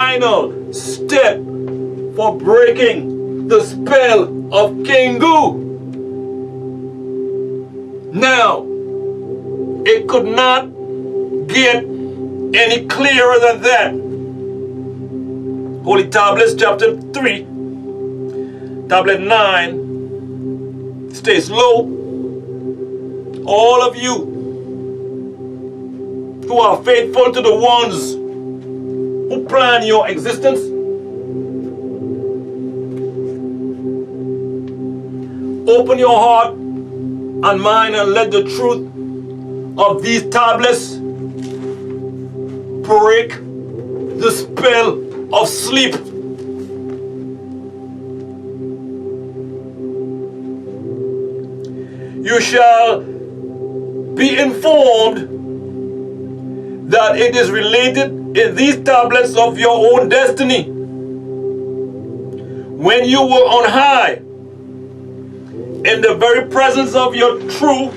final step for breaking the spell of Kingu. Now, it could not get any clearer than that. Holy Tablets, chapter 3, tablet 9, states, "Lo, all of you who are faithful to the ones who plan your existence, open your heart and mind and let the truth of these tablets break the spell of sleep." You shall be informed that it is related in these tablets of your own destiny. When you were on high, in the very presence of your true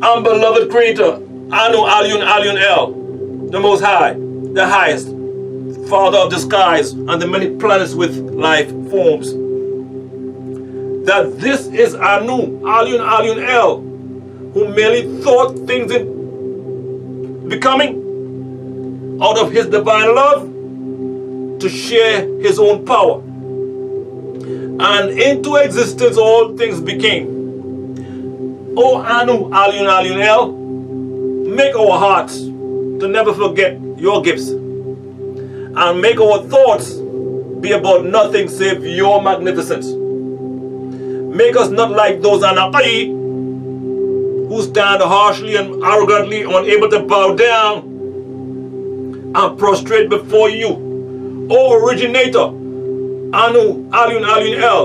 and beloved Creator, Anu Alyun Alyun El, the Most High, the Highest, Father of the skies and the many planets with life forms. That this is Anu Alyun Alyun El, who merely thought things in becoming out of his divine love to share his own power. And into existence all things became. O Anu Alyun Alyun El, make our hearts to never forget your gifts, and make our thoughts be about nothing save your magnificence. Make us not like those Anakai who stand harshly and arrogantly, unable to bow down and prostrate before you. O Originator, Anu Alyun Alyun El,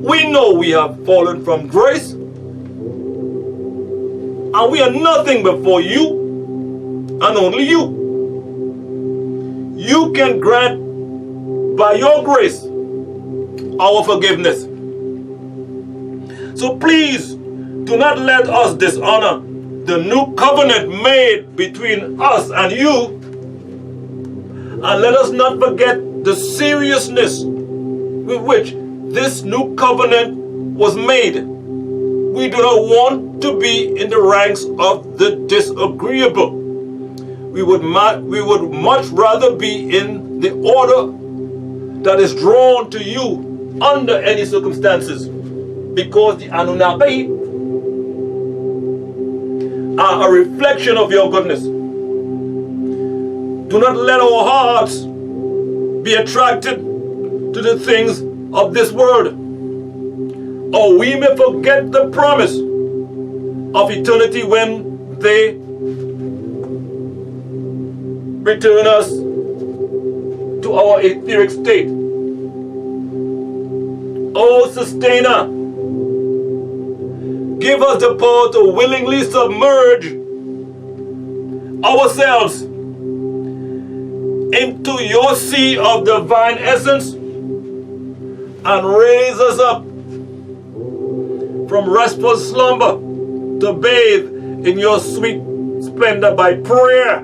we know we have fallen from grace, and we are nothing before you, and only you. You can grant by your grace our forgiveness. So please do not let us dishonor the new covenant made between us and you, and let us not forget the seriousness with which this new covenant was made. We do not want to be in the ranks of the disagreeable. We would much rather be in the order that is drawn to you under any circumstances, because the Anunnaki are a reflection of your goodness. Do not let our hearts be attracted to the things of this world, or we may forget the promise of eternity when they return us to our etheric state. O Sustainer, give us the power to willingly submerge ourselves into your sea of divine essence and raise us up from restful slumber to bathe in your sweet splendor by prayer.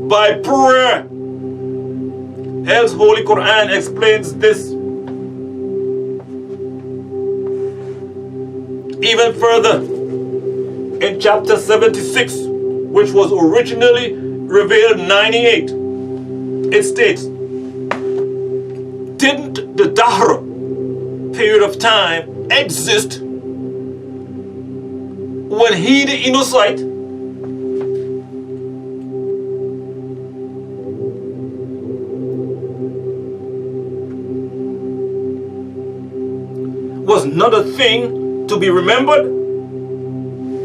By prayer. Else Holy Qur'aan explains this even further in chapter 76, which was originally revealed 98. It states, didn't the Dahr period of time exist when he, the Innocite, was not a thing to be remembered?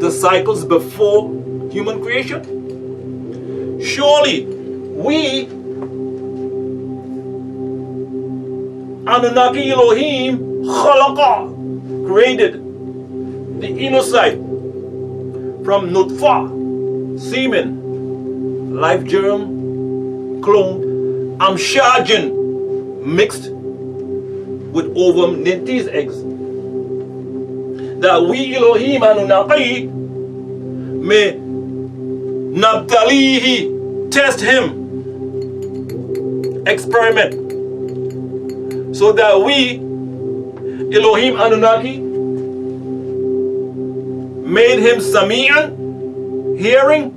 The cycles before human creation? Surely we, Anunnaki Elohim, Khalaqa, created the Innocite from Nutfa, semen, life germ, cloned, Amshajin, mixed with ovum Ninti's eggs. that we Elohim Anunnaki may Nabtalihi, test him, experiment, so that we Elohim Anunnaki made him Sami'an, hearing,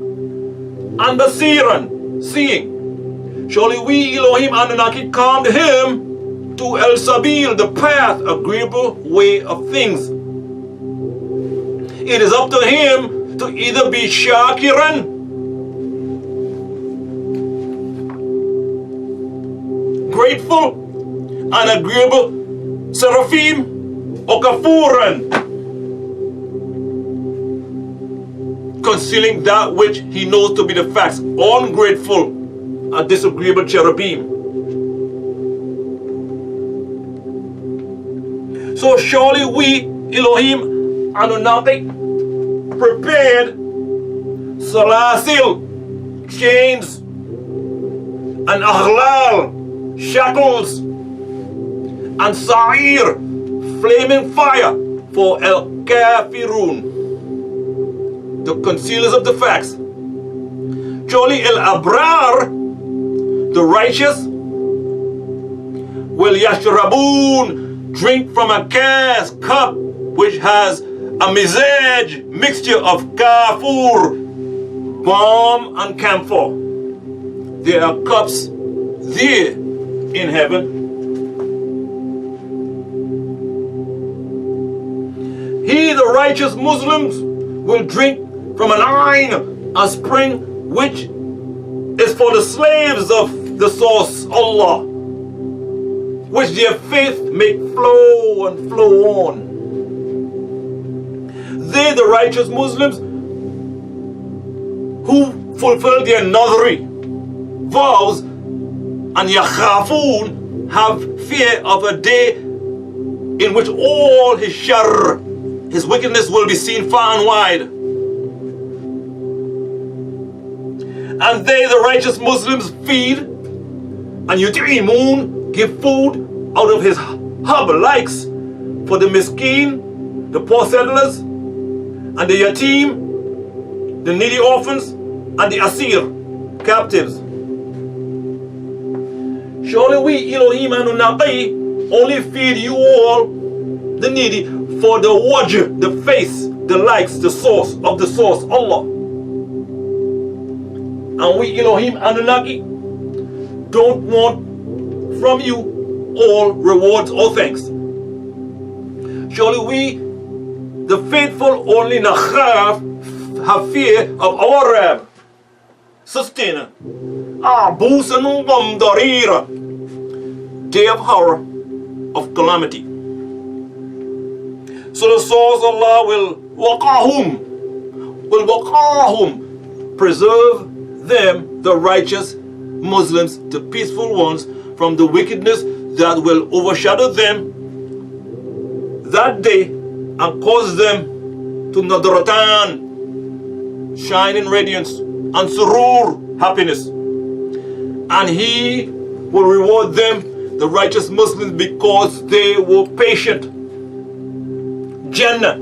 and Basiran, seeing. Surely we Elohim Anunnaki calmed him to El Sabil, the path, agreeable way of things. It is up to him to either be Shakiran, grateful and agreeable Seraphim, or Kafuran, concealing that which he knows to be the facts, ungrateful and disagreeable cherubim. So surely we Elohim Anunnaki prepared Salasil, chains, and Aghlal, shackles, and Sa'ir, flaming fire, for El Kaafiruwr, the concealers of the facts. Surely El Abrar, the righteous, will Yashrabun, drink from a cup which has a mizaj, mixture of Kafur, balm, and camphor. There are cups there in heaven. He, the righteous Muslims, will drink from an ayn, a spring which is for the slaves of the source, Allah, which their faith may flow and flow on. They, the righteous Muslims, who fulfill their nadri, vows, and yakhafun, have fear of a day in which all his shar, his wickedness, will be seen far and wide. And they, the righteous Muslims, feed and yut'imun, give food out of his hub likes for the miskin, the poor settlers, and the yatim, the needy orphans, and the asir, captives. Surely we Elohim Anunnaki only feed you all, the needy, for the wajh, the face, the likes, the source of the source, Allah. And we Elohim Anunnaki don't want from you all rewards or thanks. Surely we, the faithful, only nakhaf, have fear of our Rab, sustainer, Abusanum Darira, day of horror, of calamity. So the source Allah will waqahum, preserve them, the righteous Muslims, the peaceful ones, from the wickedness that will overshadow them that day and cause them to nadratan, shine in radiance, and surur, happiness. And He will reward them, the righteous Muslims, because they were patient. Jannah,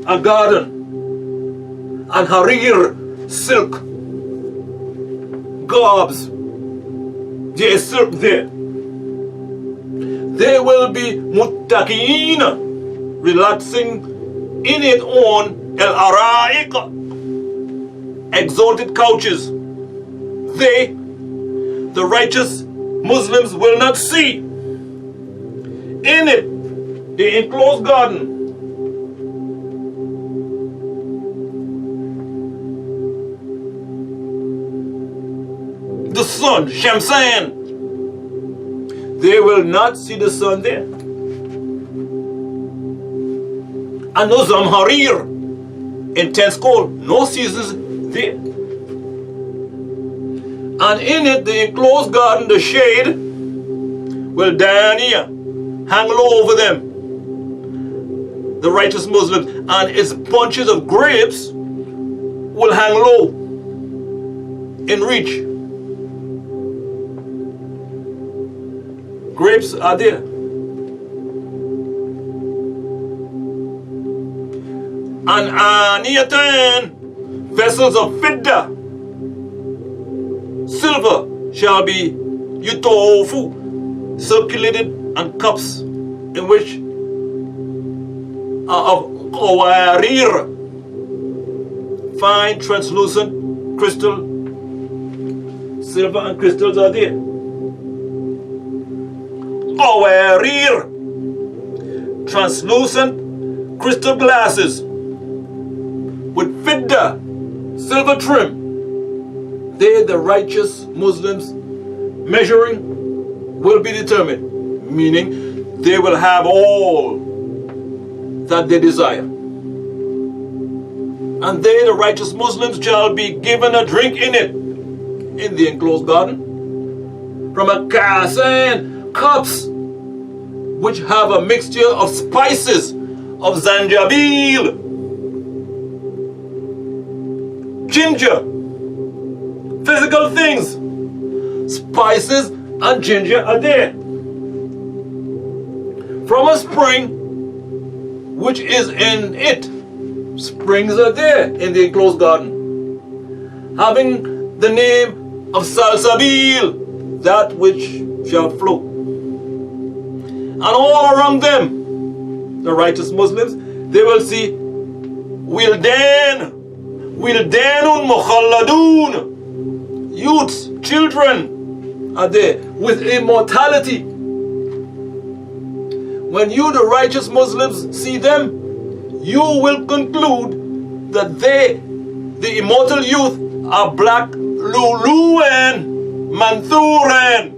a garden, and Harir, silk, garbs, there is silk there. They will be muttaqeen, relaxing in it on al-ara'iq, exalted couches. They, the righteous Muslims, will not see in it the enclosed garden the sun, Shamsan. They will not see the sun there. And no Zamharir, intense cold, no seasons there. And in it, the enclosed garden, the shade will dania, hang low over them, the righteous Muslims, and its bunches of grapes will hang low in reach. Grapes are there. and aniyatan, vessels of fidda. Silver shall be yutofu, circulated, and cups in which are of qawarir, fine translucent crystal. Silver and crystals are there. Qawarir, translucent crystal glasses with fidda, silver trim. They, the righteous Muslims, measuring will be determined, meaning they will have all that they desire. And they, the righteous Muslims, shall be given a drink in it, in the enclosed garden, from a CAIN cups, which have a mixture of spices, of zanjabil, ginger, physical things. Spices and ginger are there. From a spring which is in it. Springs are there in the enclosed garden, having the name of Salsabil, that which shall flow. And all around them, the righteous Muslims, they will see Wildanun Mukhalladun, youths, children are there with immortality. When you, the righteous Muslims, see them, you will conclude that they, the immortal youth, are black luluan, manthuran,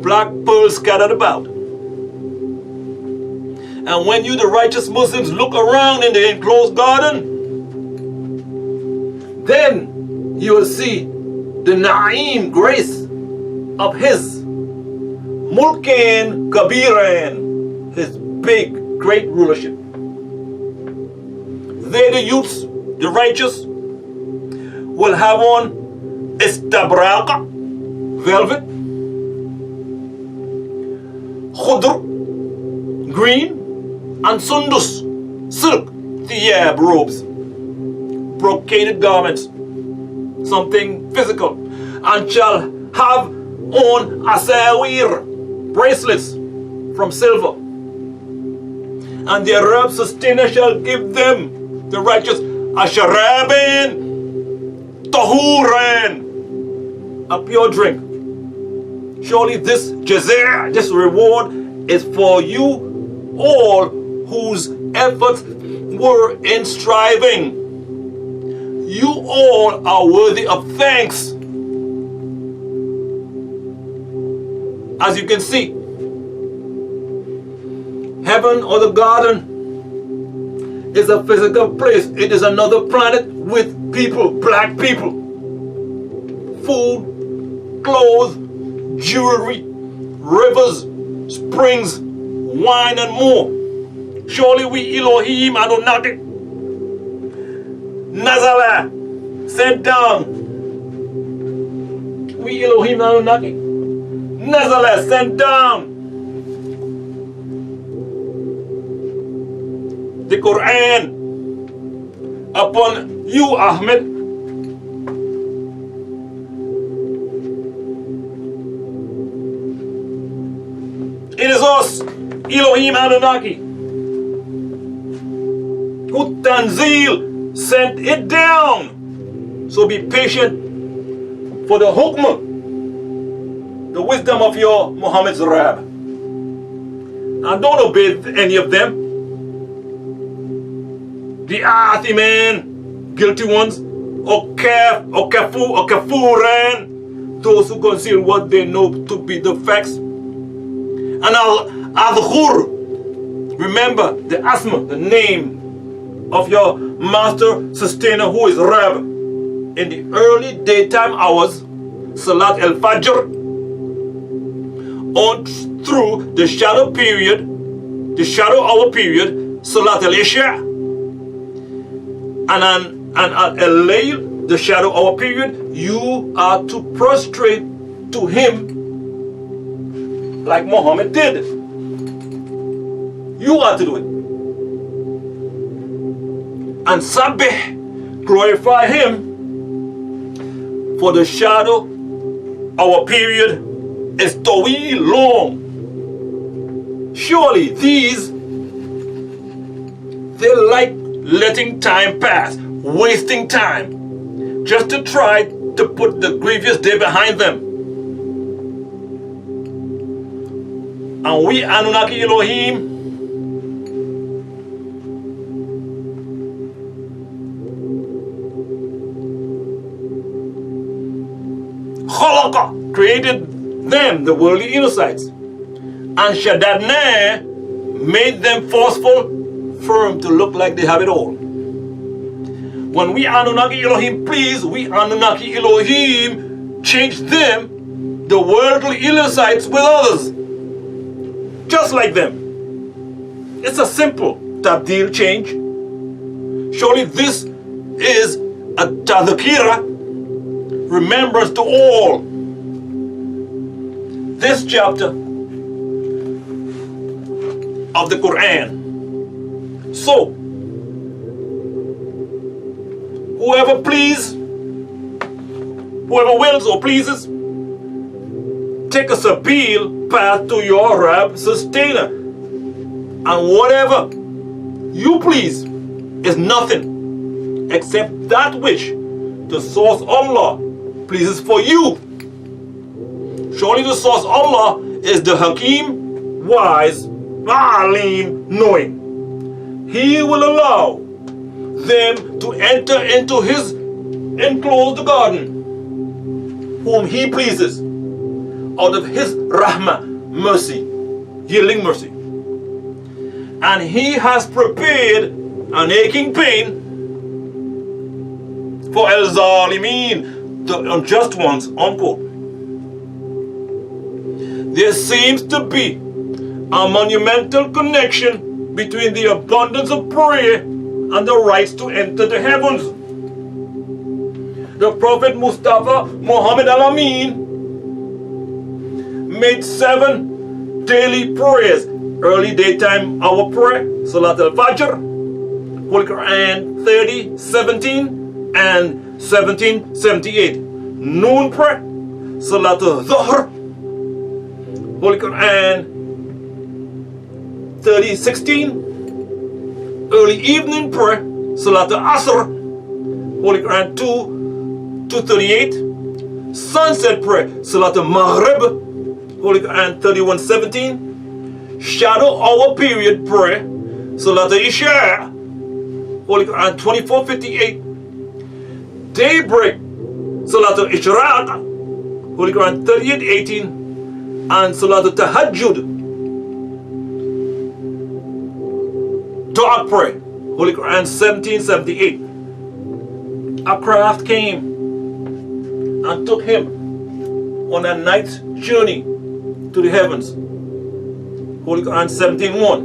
black pearls scattered about. And when you, the righteous Muslims, look around in the enclosed garden, then you will see the na'im, grace of his mulkin kabiran, his big, great rulership. They, the youths, the righteous, will have on istabraqa, velvet, khudr, green, and sundus, silk, thiyab, robes, brocaded garments, something physical, and shall have on asawir, bracelets from silver. And their Arab sustainer shall give them, the righteous, asharabin, tahuran, a pure drink. Surely this jazaa, this reward, is for you all whose efforts were in striving. You all are worthy of thanks. As you can see, heaven or the garden is a physical place. It is another planet with people, black people. Food, clothes, jewelry, rivers, springs, wine, and more. Surely we Elohim Adonai Nazala sent down. We Elohim Adonai Nazala sent down the Qur'an upon you, Ahmed. It is us, Elohim Anunnaki, who Tanzil sent it down. So be patient for the hukmah, the wisdom of your Muhammad's Rab. And don't obey any of them. The Athiman, guilty ones, or Kaafiruwr, those who conceal what they know to be the facts. And Al-Adhur, remember the asma, the name of your master sustainer who is Rab. In the early daytime hours, Salat al-Fajr, on through the shadow period, the shadow hour period, Salat al-Isha, and al-Layl, the shadow hour period, you are to prostrate to him like Muhammad did. You are to do it. and Sabih, glorify him, for the shadow, our period, is tawil, long. Surely these, they like letting time pass, wasting time, just to try to put the grievous day behind them. And we Anunnaki Elohim, created them, the worldly Inosites, and Shaddadna made them forceful, firm, to look like they have it all. When we Anunnaki Elohim please, we Anunnaki Elohim change them, the worldly Inosites, with others, just like them. It's a simple tabdil change. Surely this is a tadhkira, remembrance to all. This chapter of the Quran. So, whoever wills or pleases, take a sabil path to your Rab sustainer. And whatever you please is nothing except that which the source Allah pleases for you. Surely the source Allah is the Hakim, wise, Alim, knowing. He will allow them to enter into his enclosed garden, whom he pleases, out of his rahmah, mercy, yielding mercy. And he has prepared an aching pain for al-Zalimin, the unjust ones, unquote. There seems to be a monumental connection between the abundance of prayer and the rights to enter the heavens. The Prophet Mustafa Muhammad Al-Amin made 7 daily prayers. Early daytime hour prayer, Salat al-Fajr, Holy Qur'aan 30:17 and 17:78. Noon prayer, Salat al-Dhuhr, Holy Qur'aan 30:16. Early evening prayer, Salat al-Asr, Holy Qur'aan 2:38. Sunset prayer, Salat al-Maghrib, Holy Qur'aan 31:17. Shadow hour period prayer, Salat al-Isha, Holy Qur'aan 24:58. Daybreak, Salat al-Ishraq, Holy Qur'aan 38:18. And Salat al-Tahajjud, dark prayer, Holy Qur'aan 17:78. A craft came and took him on a night journey to the heavens, Holy Qur'aan 17:1.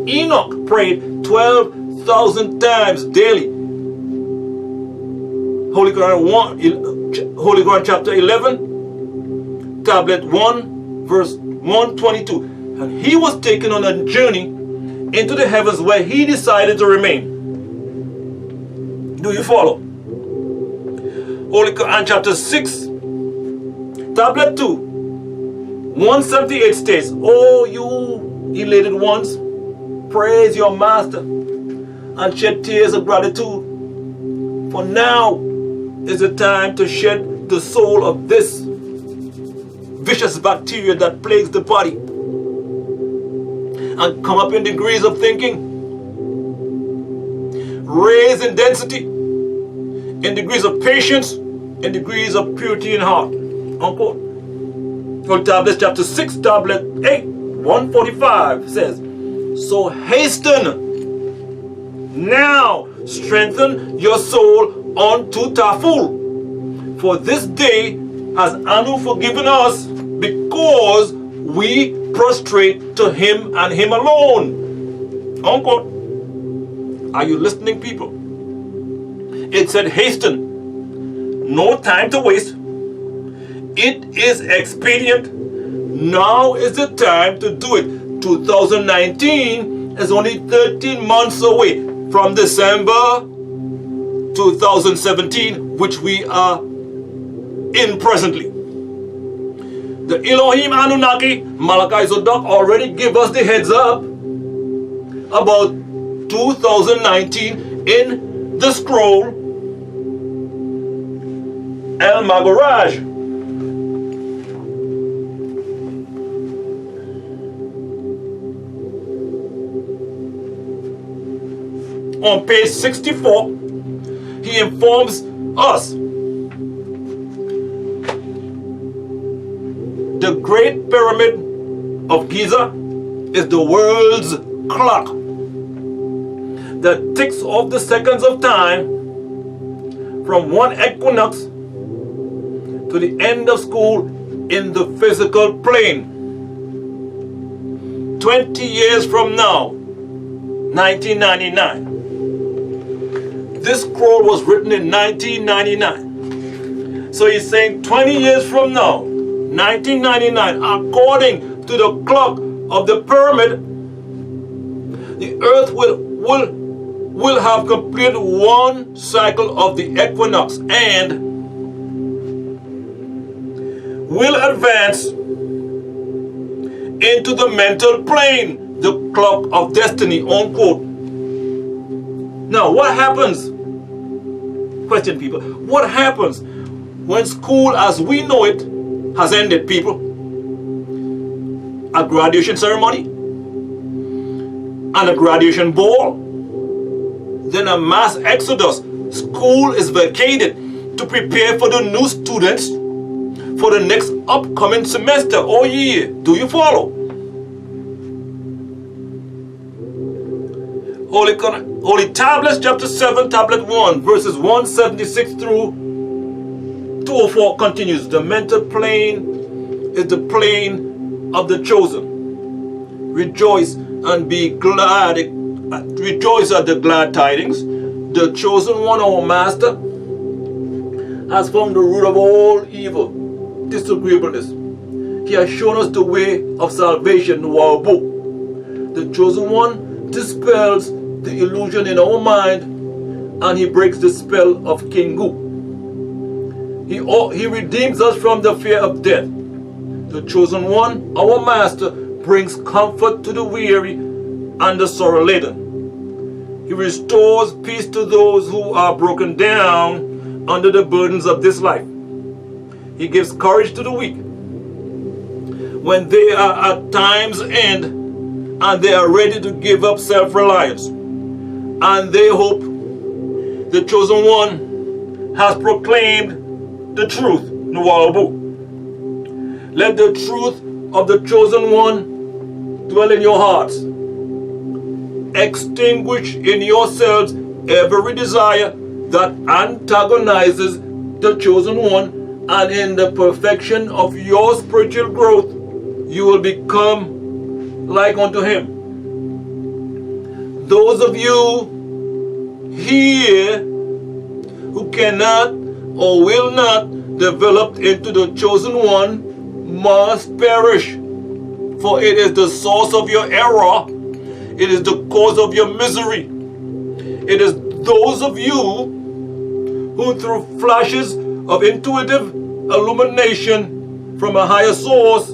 Enoch prayed 12,000 times daily, Holy Qur'aan chapter 11, tablet 1, verse 122. And he was taken on a journey into the heavens where he decided to remain. Do you follow? Holy Qur'an chapter 6, tablet 2, 178 states, "O you elated ones, praise your master and shed tears of gratitude, for now is the time to shed the soul of this vicious bacteria that plagues the body, and come up in degrees of thinking, raise in density, in degrees of patience, in degrees of purity in heart." Unquote. Holy Tablets chapter 6, tablet 8, 145 says, "So hasten now, strengthen your soul unto Taful, for this day has Anu forgiven us, because we prostrate to him and him alone." Unquote. Are you listening, people? It said hasten. No time to waste. It is expedient. Now is the time to do it. 2019 is only 13 months away. from December 2017, which we are in presently. The Elohim Anunnaki, Malachi Zadok already gave us the heads up about 2019 in the scroll El Magoraj. On page 64, he informs us the Great Pyramid of Giza is the world's clock that ticks off the seconds of time from one equinox to the end of school in the physical plane. 20 years from now, 1999. This scroll was written in 1999. So he's saying 20 years from now, 1999, according to the clock of the pyramid, the earth will have completed one cycle of the equinox and will advance into the mental plane, the clock of destiny, unquote. Now, what happens? Question, people. What happens when school as we know it has ended, people? A graduation ceremony and a graduation ball, then a mass exodus. School is vacated to prepare for the new students for the next upcoming semester or year. Do you follow? Holy Tablets, chapter 7, tablet 1, verses 176 through 204 continues. The mental plane is the plane of the chosen. Rejoice and be glad. Rejoice at the glad tidings. The chosen one, our master, has found the root of all evil, disagreeableness. He has shown us the way of salvation, Nuwaubian. The chosen one dispels the illusion in our mind, and he breaks the spell of Kingu. He redeems us from the fear of death. The chosen one, our master, brings comfort to the weary and the sorrow laden. He restores peace to those who are broken down under the burdens of this life. He gives courage to the weak when they are at time's end and they are ready to give up self-reliance. And they hope. The chosen one has proclaimed the truth, Nuwaubian. Let the truth of the chosen one dwell in your hearts. Extinguish in yourselves every desire that antagonizes the chosen one, and in the perfection of your spiritual growth, you will become like unto him. Those of you here who cannot or will not develop into the chosen one must perish, for it is the source of your error. It is the cause of your misery. It is those of you who, through flashes of intuitive illumination from a higher source,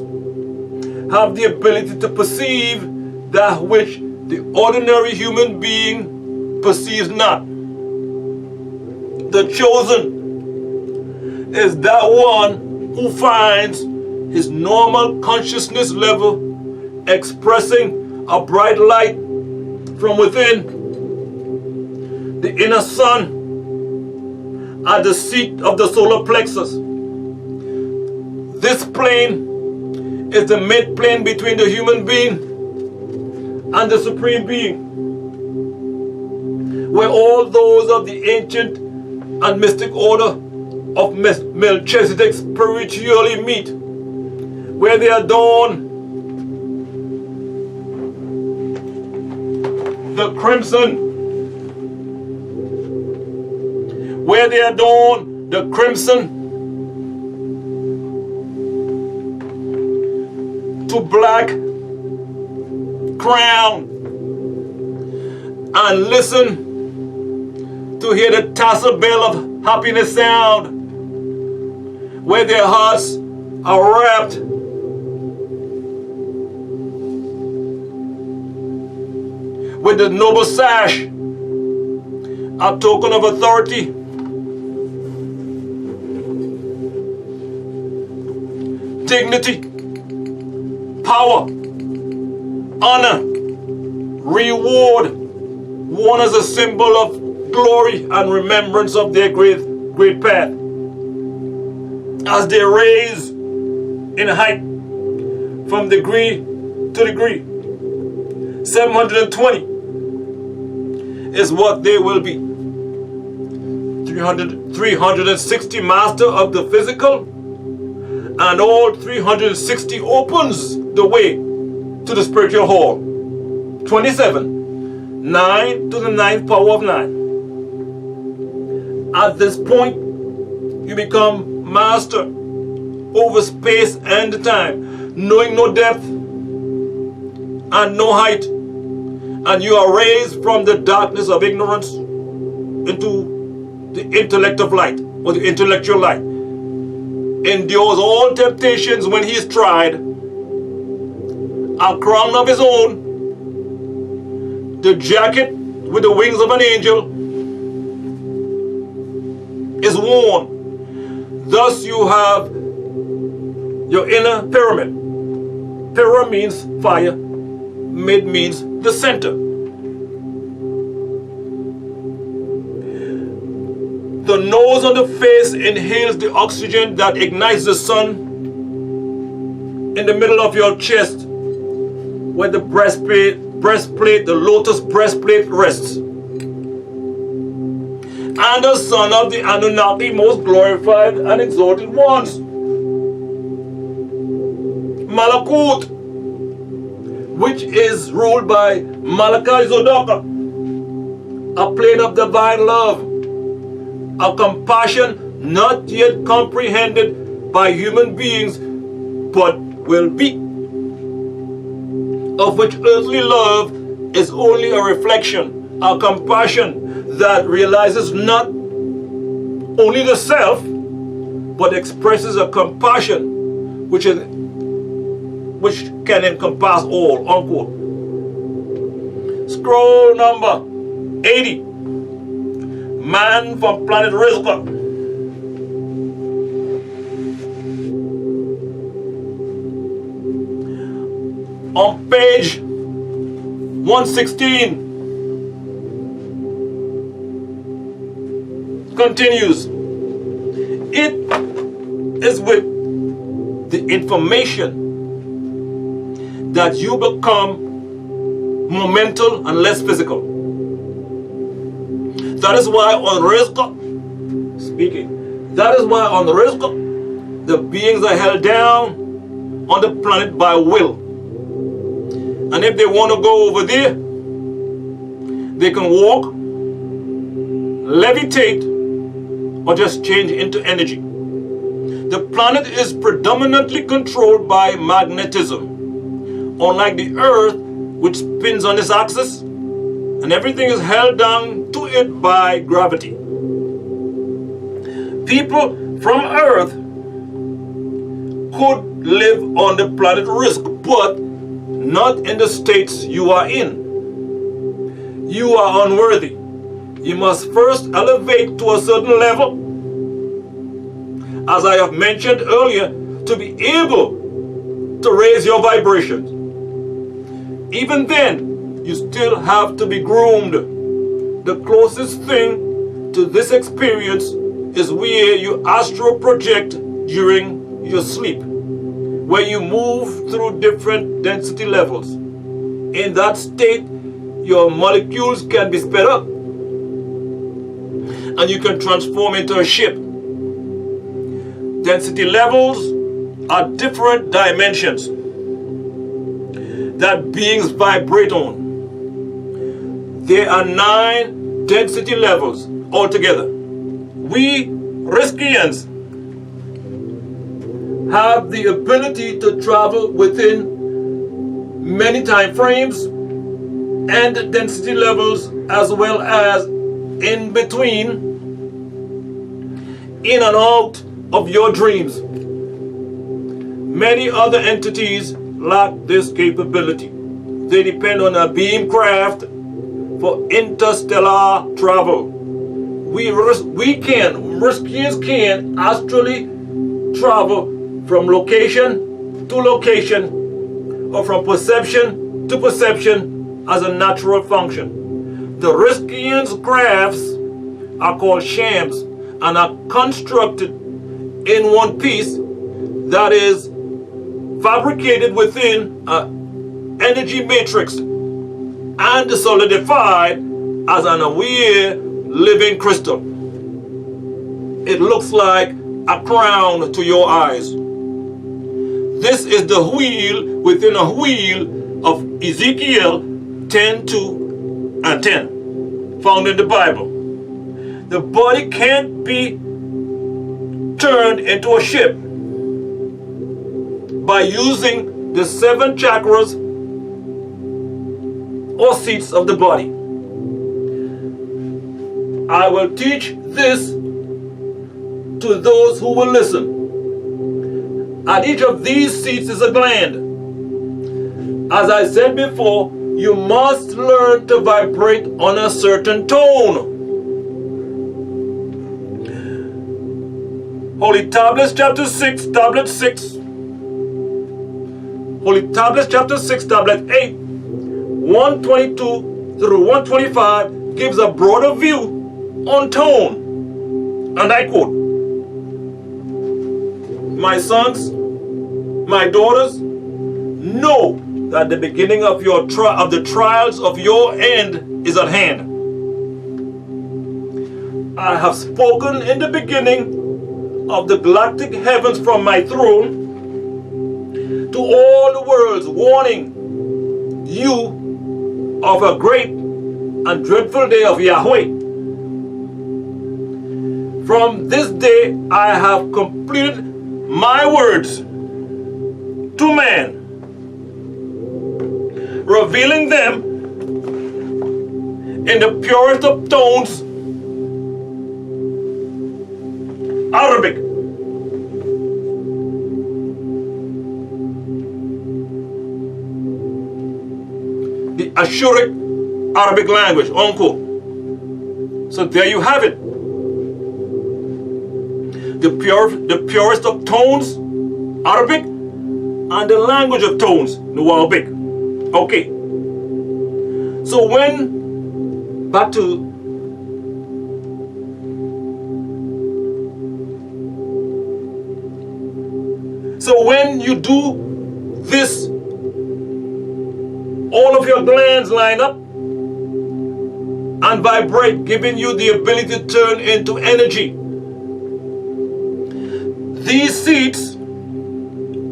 have the ability to perceive that which the ordinary human being perceives not. The chosen is that one who finds his normal consciousness level expressing a bright light from within. The inner sun at the seat of the solar plexus. This plane is the mid-plane between the human being and the supreme being, where all those of the ancient and mystic order of Melchizedek spiritually meet, where they adorn the crimson, where they adorn the crimson to black crown, and listen to hear the tassel bell of happiness sound, where their hearts are wrapped with the noble sash, a token of authority, dignity, power, honor, reward, worn as a symbol of glory and remembrance of their great path. As they raise in height from degree to degree, 720 is what they will be. 360 master of the physical, and all 360 opens the way to the spiritual hall. 27, 9 to the 9th power of 9. At this point, you become master over space and time, knowing no depth and no height, and you are raised from the darkness of ignorance into the intellect of light, or the intellectual light. Endures all temptations when he is tried, a crown of his own, the jacket with the wings of an angel is worn. Thus you have your inner pyramid. Pyra means fire, mid means the center. The nose on the face inhales the oxygen that ignites the sun. In the middle of your chest, where the breastplate, the lotus breastplate rests. And the son of the Anunnaki, most glorified and exalted ones. Malakut, which is ruled by Malachi Zodaka, a plane of divine love, a compassion not yet comprehended by human beings, but will be, of which earthly love is only a reflection, a compassion that realizes not only the self, but expresses a compassion which can encompass all, unquote. Scroll number 80. Man from planet Rizqa. On page 116, continues. It is with the information that you become momental and less physical. That is why on Rizqa, that is why on Rizqa, the beings are held down on the planet by will. And if they want to go over there, they can walk, levitate, or just change into energy. The planet is predominantly controlled by magnetism, unlike the Earth, which spins on its axis, and everything is held down to it by gravity. People from Earth could live on the planet Risk, but not in the states you are in. You are unworthy. You must first elevate to a certain level, as I have mentioned earlier, to be able to raise your vibrations. Even then, you still have to be groomed. The closest thing to this experience is where you astral project during your sleep, where you move through different density levels. In that state, your molecules can be sped up, and you can transform into a ship. Density levels are different dimensions that beings vibrate on. There are 9 density levels altogether. We Riskians have the ability to travel within many time frames and density levels, as well as in between, in and out of your dreams. Many other entities lack this capability. They depend on a beam craft for interstellar travel. Riskians can actually travel from location to location or from perception to perception as a natural function. The Riskians' crafts are called shams and are constructed in one piece that is fabricated within an energy matrix and solidified as an aware living crystal. It looks like a crown to your eyes. This is the wheel within a wheel of Ezekiel 10:2 and 10, found in the Bible. The body can't be turned into a ship by using the 7 chakras or seats of the body. I will teach this to those who will listen. At each of these seats is a gland. As I said before, you must learn to vibrate on a certain tone. Holy Tablets chapter 6, tablet 6. Holy Tablets chapter 6, tablet 8, 122 through 125 gives a broader view on tone. And I quote, "My sons, my daughters, know that the beginning of the trials of your end is at hand. I have spoken in the beginning of the galactic heavens from my throne to all the worlds, warning you of a great and dreadful day of Yahweh. From this day I have completed my words to man, revealing them in the purest of tones, Arabic. The Ashuric Arabic language, unquote. So there you have it. The purest of tones, Arabic, and the language of tones, Nuwaubic. Okay. So when you do this, all of your glands line up and vibrate, giving you the ability to turn into energy. These seats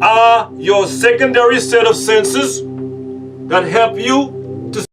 are your secondary set of senses that help you